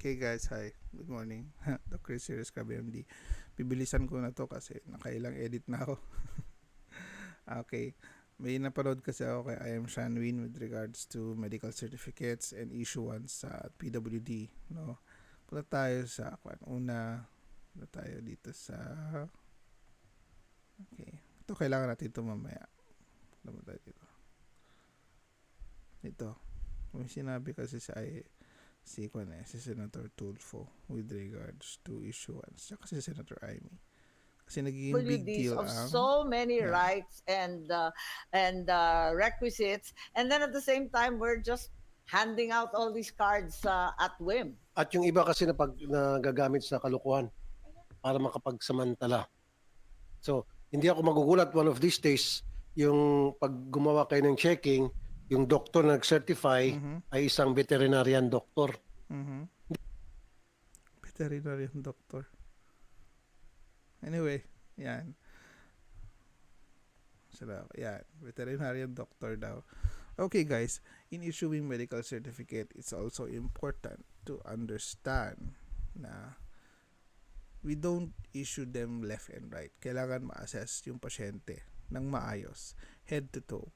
Okay guys, hi. Good morning. The Chris Series KBMD. Bibilisan ko na to kasi nakailang edit na ako. Okay. May napanood kasi ako kay I am Shanwin with regards to medical certificates and issuance sa PWD. No? Punta tayo sa una. Punta tayo dito sa... Okay. Ito kailangan natin ito mamaya. Punta tayo dito. Ito. May sinabi kasi si Senator Tulfo with regards to issuance. Tsaka si Senator Amy. Kasi nagiging big WDs deal of ang... so many Yeah. rights and requisites, and then at the same time we're just handing out all these cards at whim. At yung iba kasi na pag nagagamit sa kalukuhan para makapagsamantala. So, hindi ako magugulat one of these days yung pag gumawa kayo ng checking, yung doktor na nag-certify Mm-hmm. ay isang veterinarian doctor. Mm-hmm. Veterinarian doctor. Anyway, yan. Yan. Veterinarian doctor daw. Okay guys, in issuing medical certificate, it's also important to understand na we don't issue them left and right. Kailangan ma-assess yung pasyente ng maayos, head to toe.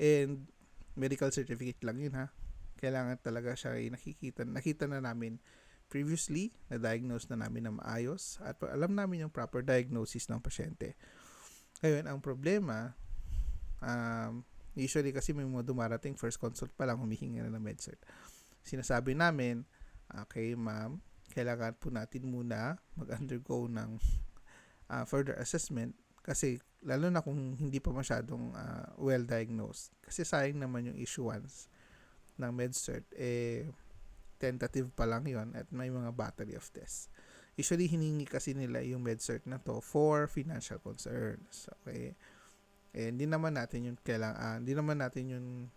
And medical certificate lang yun ha. Kailangan talaga siya ay nakita na namin previously, na-diagnose na namin na maayos at alam namin yung proper diagnosis ng pasyente. Ngayon, ang problema, usually kasi may mga dumarating first consult pa lang humihingi na ng MedCert. Sinasabi namin, okay ma'am, kailangan po natin muna mag-undergo ng further assessment kasi lalo na kung hindi pa masyadong well diagnosed. Kasi sayang naman yung issuance ng MedCert, tentative pa lang yon at may mga battery of tests. Usually, hiningi kasi nila yung MedCert na to for financial concerns. Okay? Eh, hindi naman natin yung hindi naman natin yung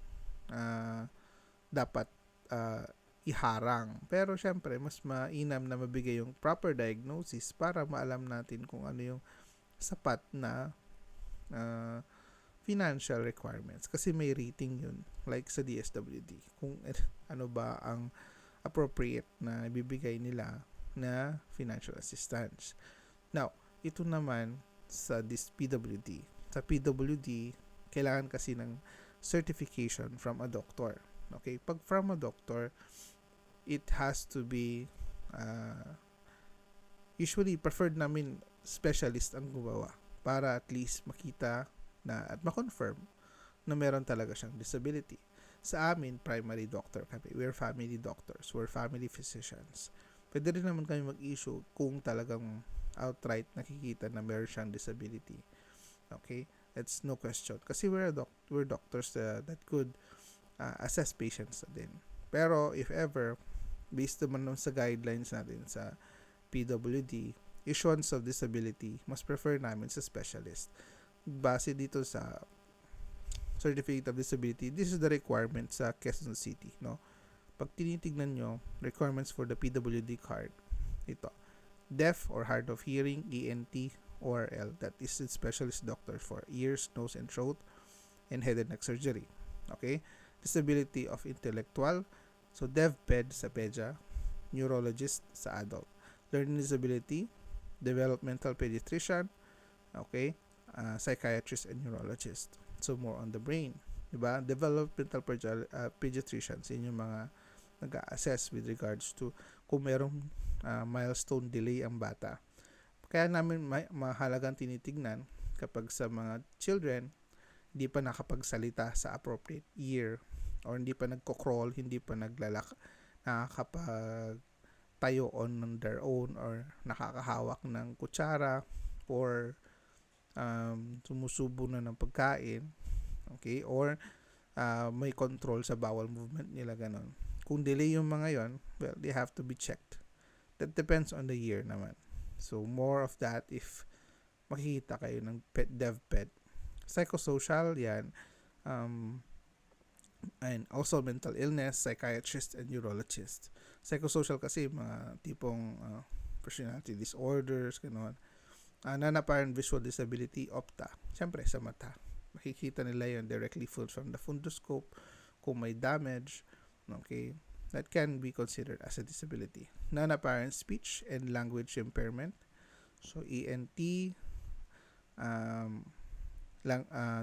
dapat iharang. Pero, syempre, mas mainam na mabigay yung proper diagnosis para maalam natin kung ano yung sapat na financial requirements. Kasi may rating yun. Like sa DSWD. Kung ano ba ang appropriate na ibibigay nila na financial assistance. Now, ito naman sa this PWD. Sa PWD, kailangan kasi ng certification from a doctor. Okay? Pag from a doctor, it has to be usually preferred namin specialist ang gumawa para at least makita na at ma-confirm na meron talaga siyang disability. Sa amin, primary doctor kami. We're family doctors. We're family physicians. Pwede rin naman kami mag-issue kung talagang outright nakikita na meron siyang disability. Okay? That's no question. Kasi we're doctors that could assess patients din. Pero if ever, based naman sa guidelines natin sa PWD, issuance of disability, mas prefer namin sa specialist. Base dito sa Certificate of Disability, this is the requirement sa Quezon City, no? Pag tinitignan nyo, requirements for the PWD card, ito, deaf or hard of hearing, ENT, ORL, that is a specialist doctor for ears, nose, and throat, and head and neck surgery. Okay? Disability of intellectual, so DevPed sa PEDA, neurologist sa adult. Learning disability, developmental pediatrician, okay? Psychiatrist and neurologist. So, more on the brain. Diba? Developmental pediatricians, yun yung mga nag-assess with regards to kung merong milestone delay ang bata. Kaya namin mahalagang tinitignan kapag sa mga children, hindi pa nakapagsalita sa appropriate year or hindi pa nagko-crawl, hindi pa nakakapagtayo on their own or nakakahawak ng kutsara or sumusubo na ng pagkain, okay, or may control sa bowel movement nila, ganon. Kung delay yung mga yon, well, they have to be checked. That depends on the year naman. So, more of that if makikita kayo ng DevPed. Psychosocial, yan. And also mental illness, psychiatrist and neurologist. Psychosocial kasi mga tipong personality disorders, ganon. Non-apparent visual disability, OPTA. Siyempre, sa mata. Makikita nila yun directly from the fundoscope kung may damage. Okay? that can be considered as a disability. Non-apparent speech and language impairment. So, ENT,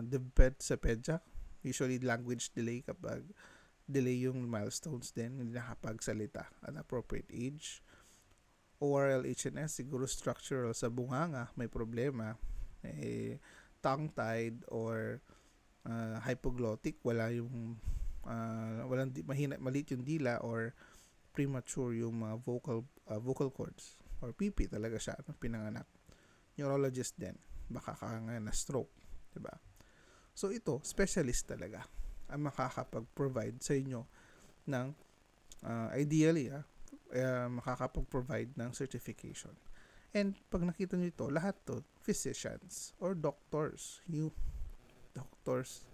DepEd-SAPEDYA, usually language delay kapag delay yung milestones din, hindi nakapagsalita at appropriate age. Oral HNS, siguro structural sa bunganga, may problema. Tongue-tied or hypoglottic, wala yung maliit yung dila or premature yung mga vocal cords or PP talaga siya pinanganak. Neurologist din, baka na stroke, diba? So ito, specialist talaga ang makakapag-provide sa inyo ng ideally makakapag-provide ng certification. And pag nakita nyo ito, lahat to physicians or doctors, yung doctors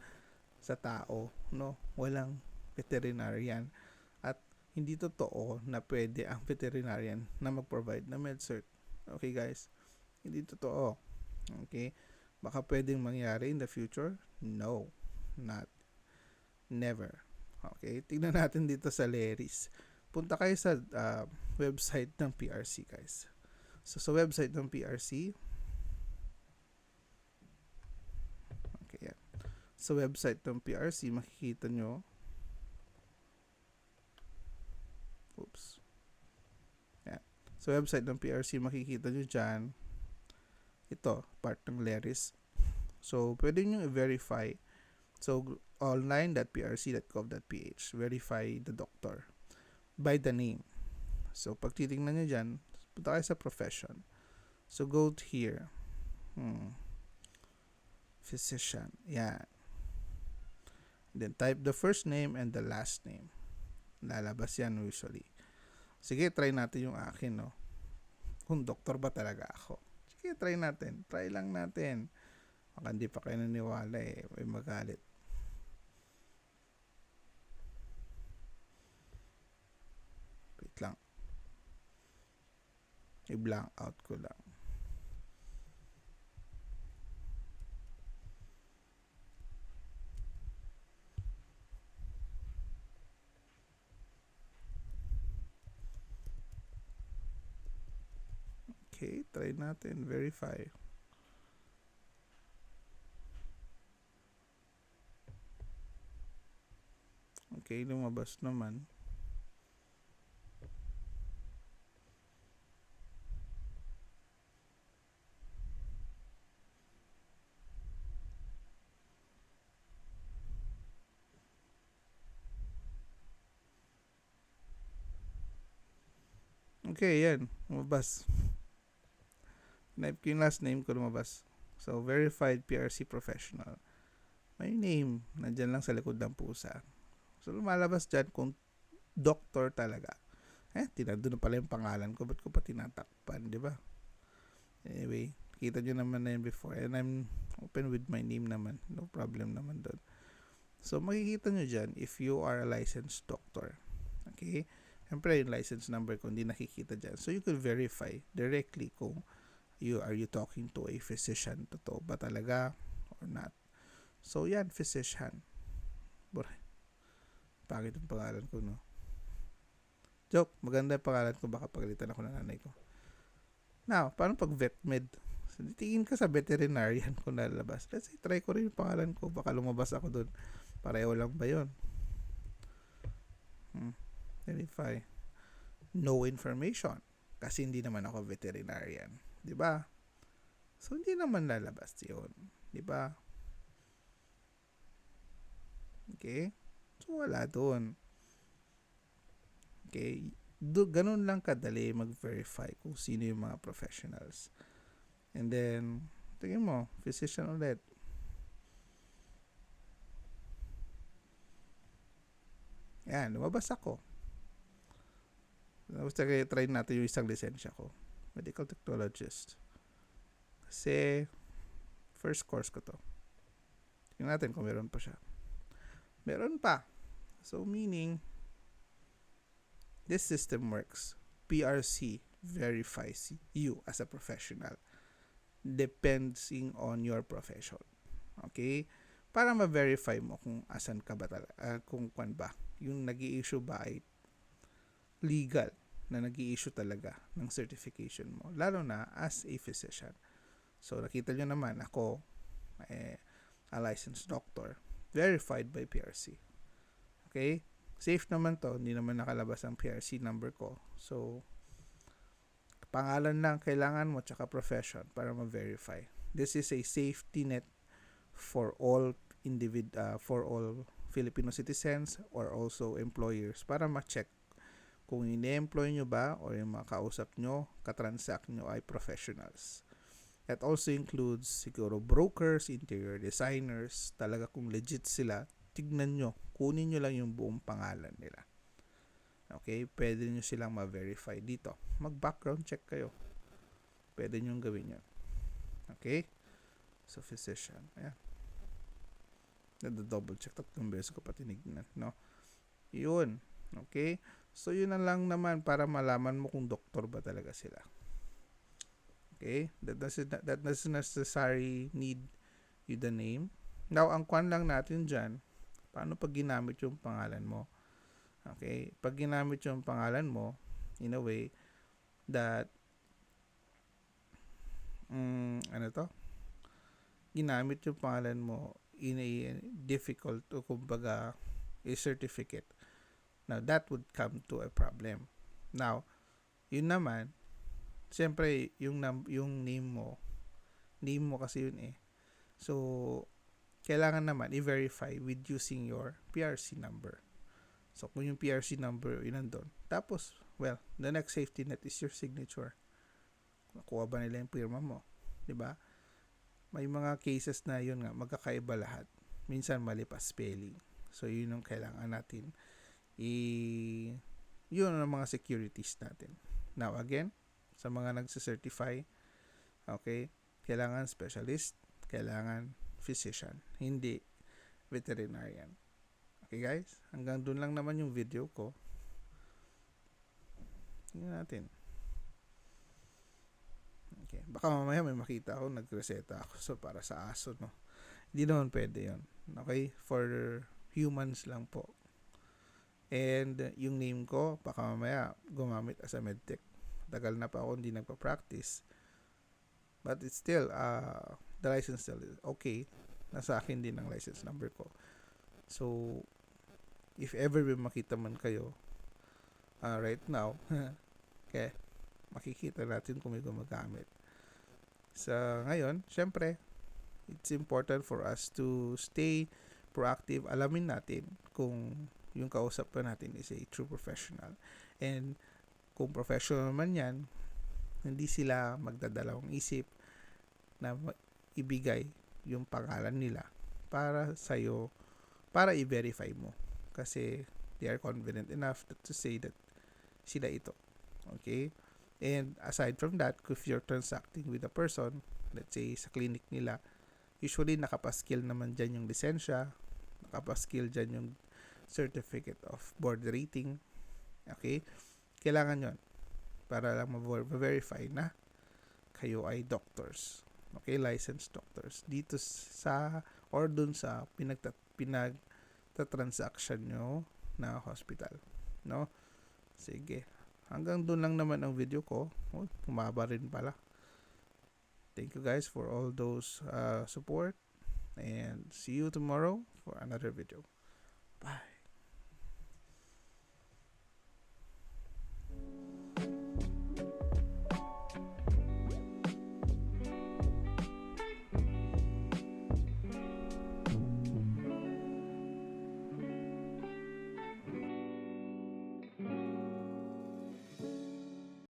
sa tao, no? Walang veterinarian at hindi totoo na pwede ang veterinarian na mag-provide na med-cert. Okay guys? Hindi totoo. Okay? Baka pwedeng mangyari in the future? No. Not. Never. Okay? Tignan natin dito sa Leris. Punta kayo sa website ng PRC guys. So sa website ng PRC, okay, yan. Sa website ng PRC, makikita nyo, yan. Sa website ng PRC, makikita nyo dyan, ito, part ng Leris. So, pwede nyo i-verify. So, online.prc.gov.ph, verify the doctor by the name. So, pag titingnan nyo dyan, punta kayo sa profession. So, go to here. Physician. Yan. Then, type the first name and the last name. Lalabas yan usually. Sige, try natin yung akin, no? Kung doktor ba talaga ako. Sige, try natin. Try lang natin. Baka hindi pa kayo naniwala eh. May magalit. Wait lang. I-blank out ko lang. Okay, try natin. Verify. Okay, lumabas naman. Okay, yan. Lumabas. Type ko yung last name ko, lumabas. So, verified PRC professional. May name. Nandyan lang sa likod ng pusa. So, lumalabas dyan kung doctor talaga. Tinando na pala yung pangalan ko. Ba't ko pa tinatakpan, di ba? Anyway, kita nyo naman na yun before. And I'm open with my name naman. No problem naman doon. So, makikita nyo dyan if you are a licensed doctor. Okay? Siyempre, yung license number ko hindi nakikita dyan. So, you can verify directly kung are you talking to a physician? Totoo ba talaga or not? So, yan, physician. Pangit yung pangalan ko, no? Joke, maganda yung pangalan ko. Baka pagalitan ako ng nanay ko. Now, paano pag vetmed? So, tingin ka sa veterinarian kung lalabas. Let's say, try ko rin yung pangalan ko. Baka lumabas ako dun. Pareho lang ba yun? Verify. No information. Kasi hindi naman ako veterinarian. Diba? So, hindi naman lalabas yun. Diba? Okay? So, wala dun. Okay? Ganun lang kadali mag-verify kung sino yung mga professionals. And then, tingin mo, physician ulit. Yan, lumabas ako. Basta try natin yung isang lisensya ko. Medical technologist. Kasi, first course ko to. Tingnan natin kung meron pa siya. Meron pa. So, meaning, this system works. PRC verifies you as a professional. Depending on your profession. Okay? Para ma-verify mo kung asan ka ba talaga, kung kwan ba. Yung nag-i-issue ba ay legal na nag-i-issue talaga ng certification mo, lalo na as a physician. So nakita nyo naman ako, a licensed doctor, verified by PRC. Okay? Safe naman to, hindi naman nakalabas ang PRC number ko. So pangalan lang kailangan mo tsaka profession para ma-verify. This is a safety net for all for all Filipino citizens or also employers para ma-check kung ini-employ nyo ba o yung mga kausap nyo, katransact nyo ay professionals. That also includes siguro brokers, interior designers, talaga kung legit sila, tignan nyo, kunin nyo lang yung buong pangalan nila. Okay, pwede nyo silang ma-verify dito. Mag-background check kayo. Pwede nyo gawin yun. Okay? So, physician. Ayan. Nada-double check. 3 beses ko pa tinignan. No? Yun. Okay? So, yun na lang naman para malaman mo kung doktor ba talaga sila. Okay? That doesn't necessarily need you the name. Now, ang kwan lang natin dyan, paano pag ginamit yung pangalan mo? Okay? Pag ginamit yung pangalan mo, in a way, that, ginamit yung pangalan mo in a difficult o kumbaga a certificate. Now, that would come to a problem. Now, yun naman, siyempre, yung name mo kasi yun eh. So, kailangan naman i-verify with using your PRC number. So, kung yung PRC number yun nandun. Tapos, well, the next safety net is your signature. Nakuha ba nila yung pirma mo? Diba? May mga cases na yun nga, magkakaiba lahat. Minsan mali pa spelling. So, yun yung kailangan natin. Yun ang mga securities natin. Now, again, sa mga nagsicertify, okay, kailangan specialist, kailangan physician, hindi veterinarian. Okay guys, hanggang dun lang naman yung video ko. Tingnan natin. Okay, baka mamaya may makita ako, nagreseta ako so para sa aso, no? Hindi naman pwede yun. Okay, for humans lang po. And yung name ko, baka mamaya gumamit as a medtech. Tagal na pa ako hindi nagpa-practice. But it's still, the license still is okay. Nasa akin din ang license number ko. So, if ever may makita man kayo, right now, okay, makikita natin kung may gumagamit. Sa ngayon, syempre, it's important for us to stay proactive. Alamin natin kung yung kausap pa natin is a true professional. And kung professional man yan, hindi sila magdadalawang isip na ibigay yung pangalan nila para sa'yo, para i-verify mo. Kasi they are confident enough to say that sila ito. Okay? And aside from that, if you're transacting with a person, let's say sa clinic nila, usually nakapaskil naman dyan yung lisensya, nakapaskil dyan yung certificate of board rating. Okay? Kailangan yon para lang ma-verify na kayo ay doctors. Okay? Licensed doctors. Dito sa or dun sa pinagta-transaction nyo na hospital. No? Sige. Hanggang dun lang naman ang video ko. Oh, humaba rin pala. Thank you guys for all those support. And see you tomorrow for another video. Bye.